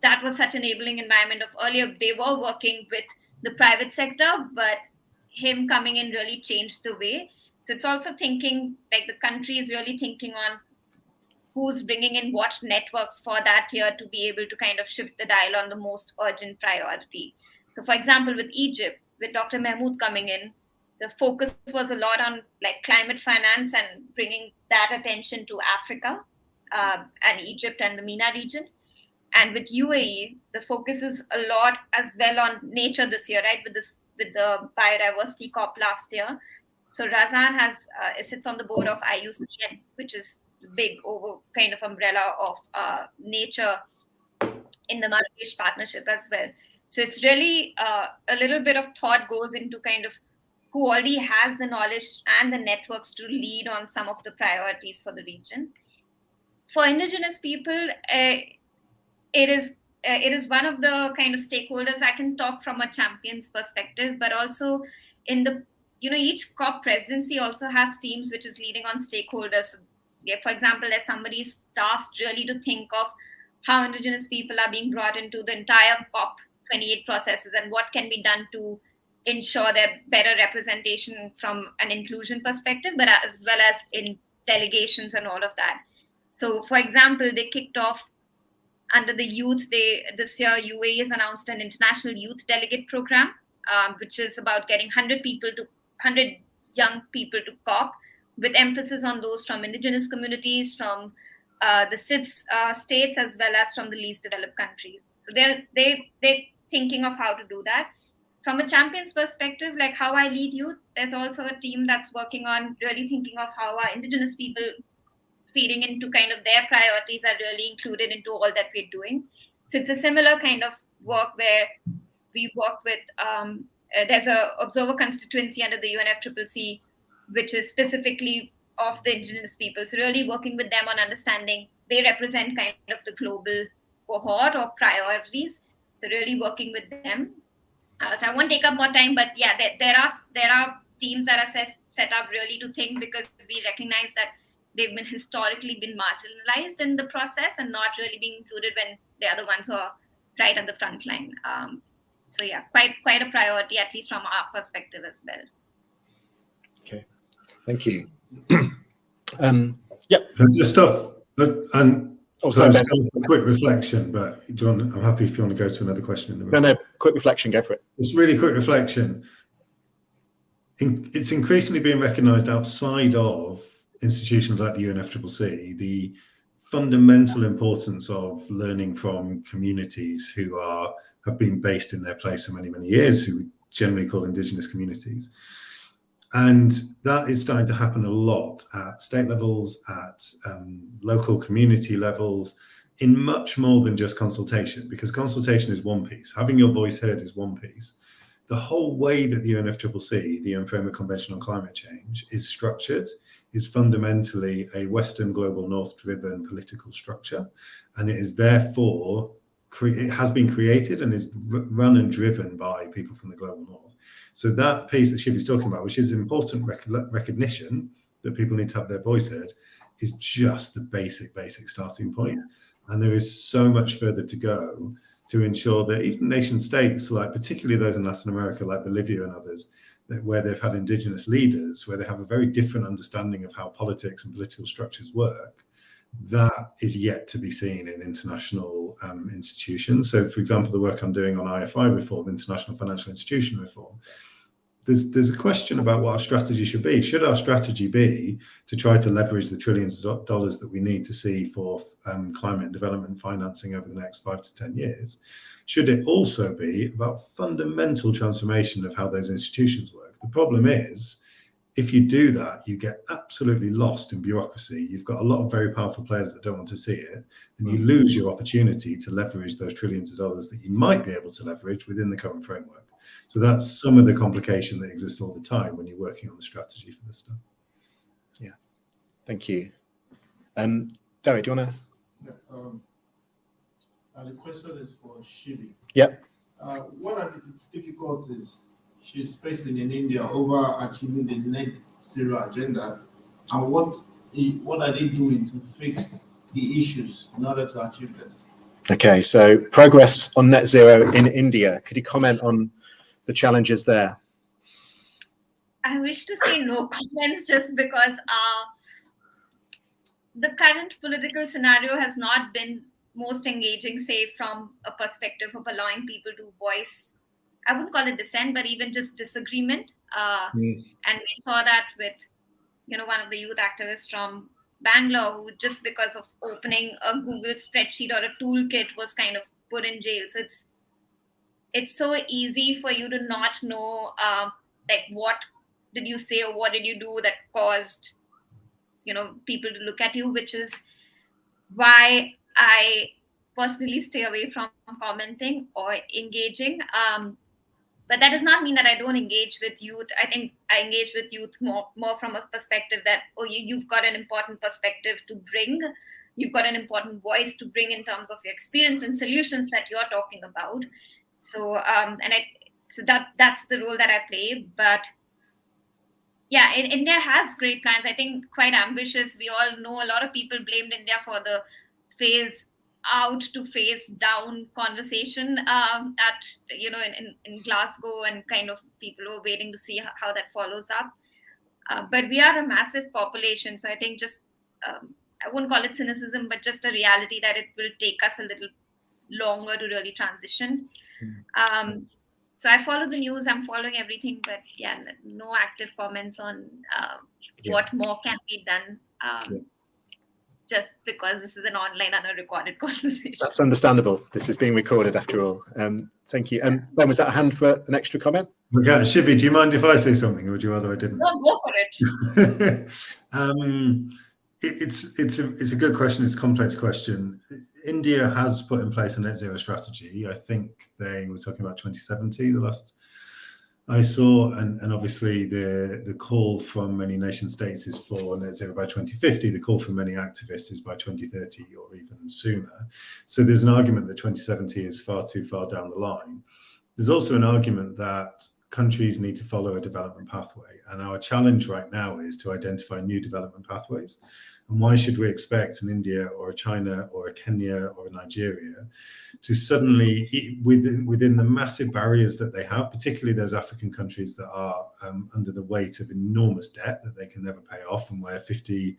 Speaker 2: that was such an enabling environment of earlier. They were working with the private sector, but him coming in really changed the way. So it's also thinking like the country is really thinking on who's bringing in what networks for that year to be able to kind of shift the dial on the most urgent priority. So, for example, with Egypt, with Dr. Mahmood coming in, the focus was a lot on like climate finance and bringing that attention to Africa and Egypt and the MENA region. And with UAE, the focus is a lot as well on nature this year, right? With the biodiversity COP last year. So Razan sits on the board of IUCN, which is the big over kind of umbrella of nature in the Marrakesh partnership as well. So it's really a little bit of thought goes into kind of who already has the knowledge and the networks to lead on some of the priorities for the region. For indigenous people, it is one of the kind of stakeholders. I can talk from a champion's perspective, but also in the, each COP presidency also has teams which is leading on stakeholders. For example, there's somebody tasked really to think of how indigenous people are being brought into the entire COP28 processes and what can be done to ensure their better representation from an inclusion perspective, but as well as in delegations and all of that. So, for example, they kicked off under the youth. This year, UAE has announced an international youth delegate program, which is about getting 100 young people to COP, with emphasis on those from indigenous communities, from the SIDS states, as well as from the least developed countries. So they're thinking of how to do that. From a champion's perspective, like how I lead youth, there's also a team that's working on really thinking of how our indigenous people feeding into kind of their priorities are really included into all that we're doing. So it's a similar kind of work where we work with, there's a observer constituency under the UNFCCC, which is specifically of the indigenous people. So really working with them on understanding, they represent kind of the global cohort or priorities. So really working with them. So I won't take up more time, but yeah, there are teams that are set up really to think, because we recognize that they've been historically been marginalized in the process and not really being included when they are the ones who are right at the front line. So yeah, quite a priority, at least from our perspective as well.
Speaker 1: Okay, thank you. Yep.
Speaker 3: Just off, and
Speaker 1: sorry, Ben.
Speaker 3: a quick reflection, but John, I'm happy if you want to go to another question in the room.
Speaker 1: No, quick reflection, go for it.
Speaker 3: Just really quick reflection. It's increasingly being recognised outside of institutions like the UNFCCC, the fundamental importance of learning from communities who have been based in their place for many, many years, who we generally call indigenous communities. And that is starting to happen a lot at state levels, at local community levels, in much more than just consultation, because consultation is one piece. Having your voice heard is one piece. The whole way that the UNFCCC, the UN Framework Convention on Climate Change, is structured is fundamentally a Western Global North driven political structure. And it is therefore, it has been created and is run and driven by people from the Global North. So that piece that Shivi's talking about, which is important recognition that people need to have their voice heard, is just the basic starting point. And there is so much further to go to ensure that even nation states, like particularly those in Latin America, like Bolivia and others, that where they've had indigenous leaders, where they have a very different understanding of how politics and political structures work, that is yet to be seen in international institutions. So, for example, the work I'm doing on IFI reform, international financial institution reform, there's a question about what our strategy should be. Should our strategy be to try to leverage the trillions of dollars that we need to see for climate and development financing over the next 5 to 10 years? Should it also be about fundamental transformation of how those institutions work? The problem is, if you do that, you get absolutely lost in bureaucracy. You've got a lot of very powerful players that don't want to see it, and you lose your opportunity to leverage those trillions of dollars that you might be able to leverage within the current framework. So that's some of the complication that exists all the time when you're working on the strategy for this stuff.
Speaker 1: Yeah, thank you. Derek, do you want to?
Speaker 5: Yeah, the question is for Shivi.
Speaker 1: Yep.
Speaker 5: What are the difficulties she's facing in India over achieving the net zero agenda, and what are they doing to fix the issues in order to achieve this?
Speaker 1: Okay, so progress on net zero in India. Could you comment on the challenges there?
Speaker 2: I wish to say no comments, just because the current political scenario has not been most engaging, say from a perspective of allowing people to voice, I wouldn't call it dissent, but even just disagreement. And we saw that with, one of the youth activists from Bangalore, who just because of opening a Google spreadsheet or a toolkit was kind of put in jail. So it's so easy for you to not know, like, what did you say or what did you do that caused, people to look at you, which is why I personally stay away from commenting or engaging. But that does not mean that I don't engage with youth. I think I engage with youth more from a perspective that, you've got an important perspective to bring. You've got an important voice to bring in terms of your experience and solutions that you're talking about. So, that's the role that I play. But yeah, India has great plans. I think quite ambitious. We all know a lot of people blamed India for the phase out to phase down conversation in Glasgow, and kind of people were waiting to see how that follows up. But we are a massive population, so I think just I wouldn't call it cynicism, but just a reality that it will take us a little longer to really transition. So I follow the news, I'm following everything, but yeah, no active comments on what more can be done. Just because this is an online and a recorded conversation.
Speaker 1: That's understandable. This is being recorded after all. Thank you. Ben, was that a hand for an extra comment?
Speaker 3: Yeah, Shivi, do you mind if I say something, or would you rather I didn't?
Speaker 2: No, go for it.
Speaker 3: It's a good question. It's a complex question. India has put in place a net zero strategy. I think they were talking about 2070, the last I saw, and obviously the call from many nation states is for net zero by 2050. The call from many activists is by 2030 or even sooner. So there's an argument that 2070 is far too far down the line. There's also an argument that countries need to follow a development pathway. And our challenge right now is to identify new development pathways. And why should we expect an India or a China or a Kenya or a Nigeria to suddenly, within the massive barriers that they have, particularly those African countries that are under the weight of enormous debt that they can never pay off, and where 50%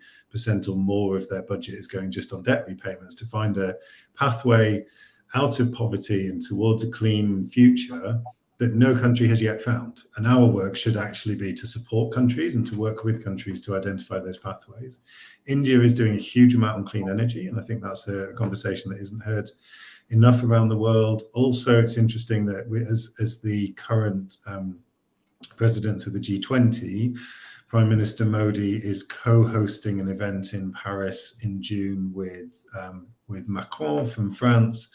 Speaker 3: or more of their budget is going just on debt repayments, to find a pathway out of poverty and towards a clean future that no country has yet found. And our work should actually be to support countries and to work with countries to identify those pathways. India is doing a huge amount on clean energy, and I think that's a conversation that isn't heard enough around the world. Also, it's interesting that as the current president of the G20, Prime Minister Modi is co-hosting an event in Paris in June with Macron from France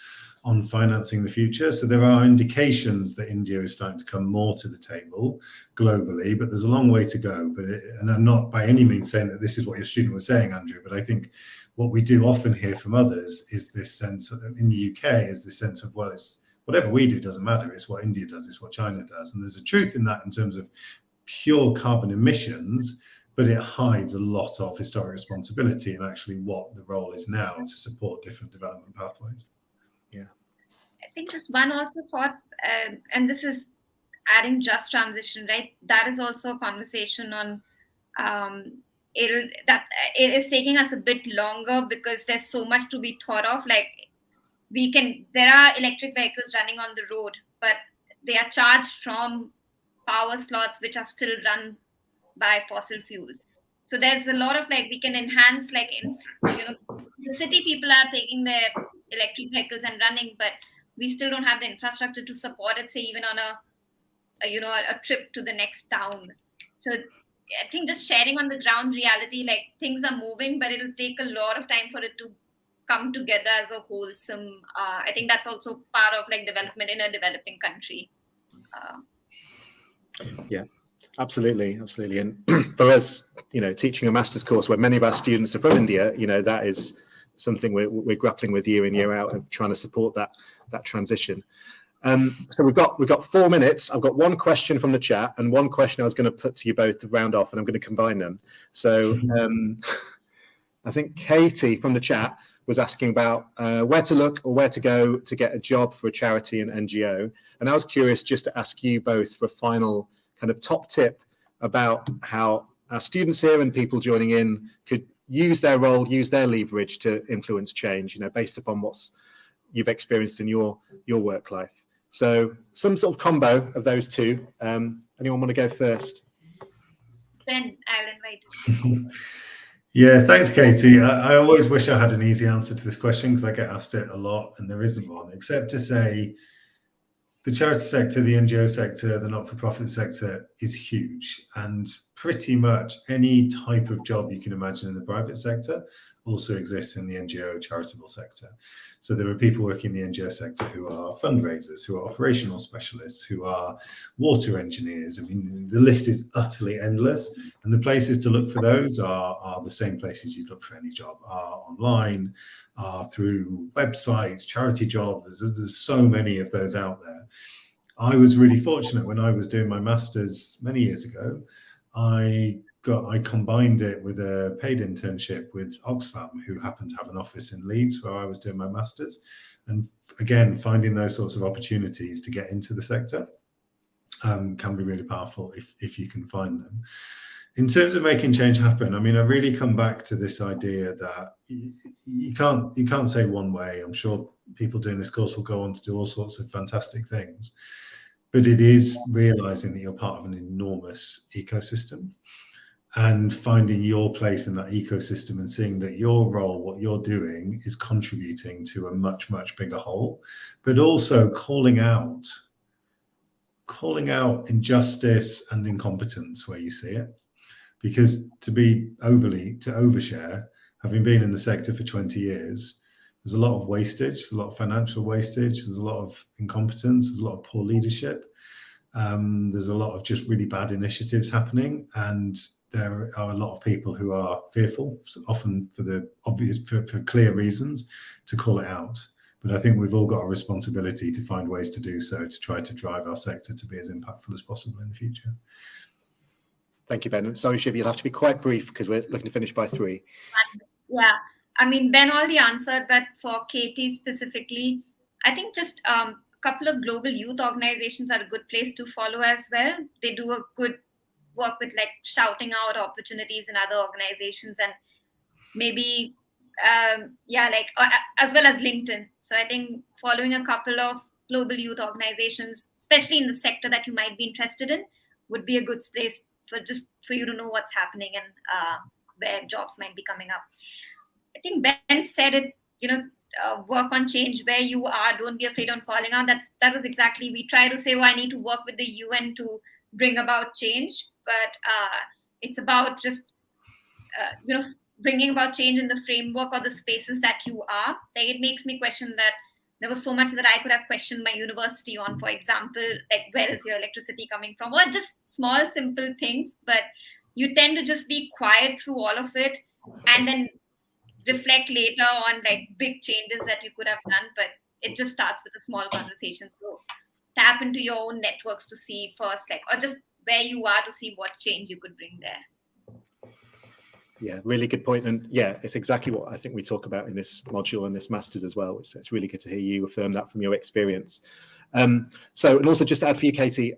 Speaker 3: on financing the future. So there are indications that India is starting to come more to the table globally, but there's a long way to go. And I'm not by any means saying that this is what your student was saying, Andrew, but I think what we do often hear from others is this sense of, in the UK, is this sense of, well, it's whatever we do doesn't matter. It's what India does, it's what China does. And there's a truth in that in terms of pure carbon emissions, but it hides a lot of historic responsibility and actually what the role is now to support different development pathways.
Speaker 1: Yeah.
Speaker 2: I think just one also thought, and this is adding just transition, right? That is also a conversation on it is taking us a bit longer because there's so much to be thought of. Like there are electric vehicles running on the road, but they are charged from power slots which are still run by fossil fuels. So there's a lot of we can enhance the city people are taking their electric vehicles and running, but we still don't have the infrastructure to support it, say even on a trip to the next town. So I think just sharing on the ground reality, things are moving, but it'll take a lot of time for it to come together as a wholesome. I think that's also part of development in a developing country.
Speaker 1: Yeah, absolutely. And for us, teaching a master's course where many of our students are from India, that is something we're grappling with year in, year out, of trying to support that transition. So we've got 4 minutes. I've got one question from the chat and one question I was going to put to you both to round off, and I'm going to combine them. So I think Katie from the chat was asking about where to look or where to go to get a job for a charity and NGO. And I was curious just to ask you both for a final kind of top tip about how our students here and people joining in could use their role, use their leverage to influence change, based upon what's you've experienced in your work life. So some sort of combo of those two. Anyone want to go first?
Speaker 2: Ben, I'll invite you.
Speaker 3: Yeah, thanks, Katie. I always wish I had an easy answer to this question because I get asked it a lot and there isn't one, except to say the charity sector, the NGO sector, the not-for-profit sector is huge, and pretty much any type of job you can imagine in the private sector also exists in the NGO charitable sector. So there are people working in the NGO sector who are fundraisers, who are operational specialists, who are water engineers. I mean, the list is utterly endless, and the places to look for those are the same places you look for any job, are online, are through websites, charity jobs. There's so many of those out there. I was really fortunate when I was doing my master's many years ago. I combined it with a paid internship with Oxfam, who happened to have an office in Leeds where I was doing my master's. And again, finding those sorts of opportunities to get into the sector can be really powerful if you can find them. In terms of making change happen, I mean, I really come back to this idea that you can't say one way. I'm sure people doing this course will go on to do all sorts of fantastic things, but it is realizing that you're part of an enormous ecosystem and finding your place in that ecosystem and seeing that your role, what you're doing, is contributing to a much, much bigger whole, but also calling out injustice and incompetence where you see it. Because to overshare, having been in the sector for 20 years, there's a lot of wastage, there's a lot of financial wastage, there's a lot of incompetence, there's a lot of poor leadership, there's a lot of just really bad initiatives happening, and there are a lot of people who are fearful, often for clear reasons, to call it out. But I think we've all got a responsibility to find ways to do so, to try to drive our sector to be as impactful as possible in the future.
Speaker 1: Thank you, Ben. Sorry, Shivi, you'll have to be quite brief because we're looking to finish by 3.
Speaker 2: Yeah, I mean, Ben already answered, but for Katie specifically, I think just a couple of global youth organizations are a good place to follow as well. They do a good work with like shouting out opportunities in other organizations, and maybe, as well as LinkedIn. So I think following a couple of global youth organizations, especially in the sector that you might be interested in, would be a good place for you to know what's happening and where jobs might be coming up. I think Ben said it, work on change where you are. Don't be afraid on calling out. That was exactly, we try to say, I need to work with the UN to bring about change. But it's about just, bringing about change in the framework or the spaces that you are. Like, it makes me question that there was so much that I could have questioned my university on, for example, like, where is your electricity coming from? Or just small, simple things. But you tend to just be quiet through all of it and then reflect later on like big changes that you could have done. But it just starts with a small conversation. So tap into your own networks to see first, or just where you are, to see what change you could bring there.
Speaker 1: Yeah, really good point. And yeah, it's exactly what I think we talk about in this module and this master's as well, which it's really good to hear you affirm that from your experience. And also just to add for you, Katie,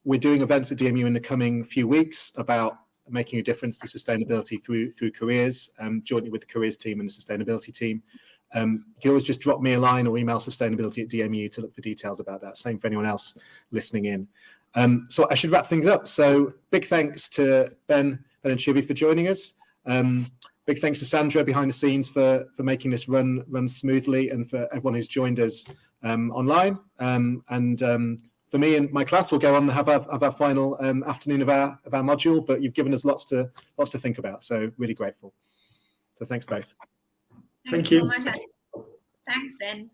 Speaker 1: we're doing events at DMU in the coming few weeks about making a difference to sustainability through careers, jointly with the careers team and the sustainability team. You can always just drop me a line or email sustainability@DMU to look for details about that. Same for anyone else listening in. So I should wrap things up. So big thanks to Ben and Shivi for joining us. Big thanks to Sandra behind the scenes for making this run smoothly, and for everyone who's joined us online. For me and my class, we'll go on and have our final afternoon of our module. But you've given us lots to think about. So really grateful. So thanks both.
Speaker 3: Thank you.
Speaker 2: So much. Thanks, Ben.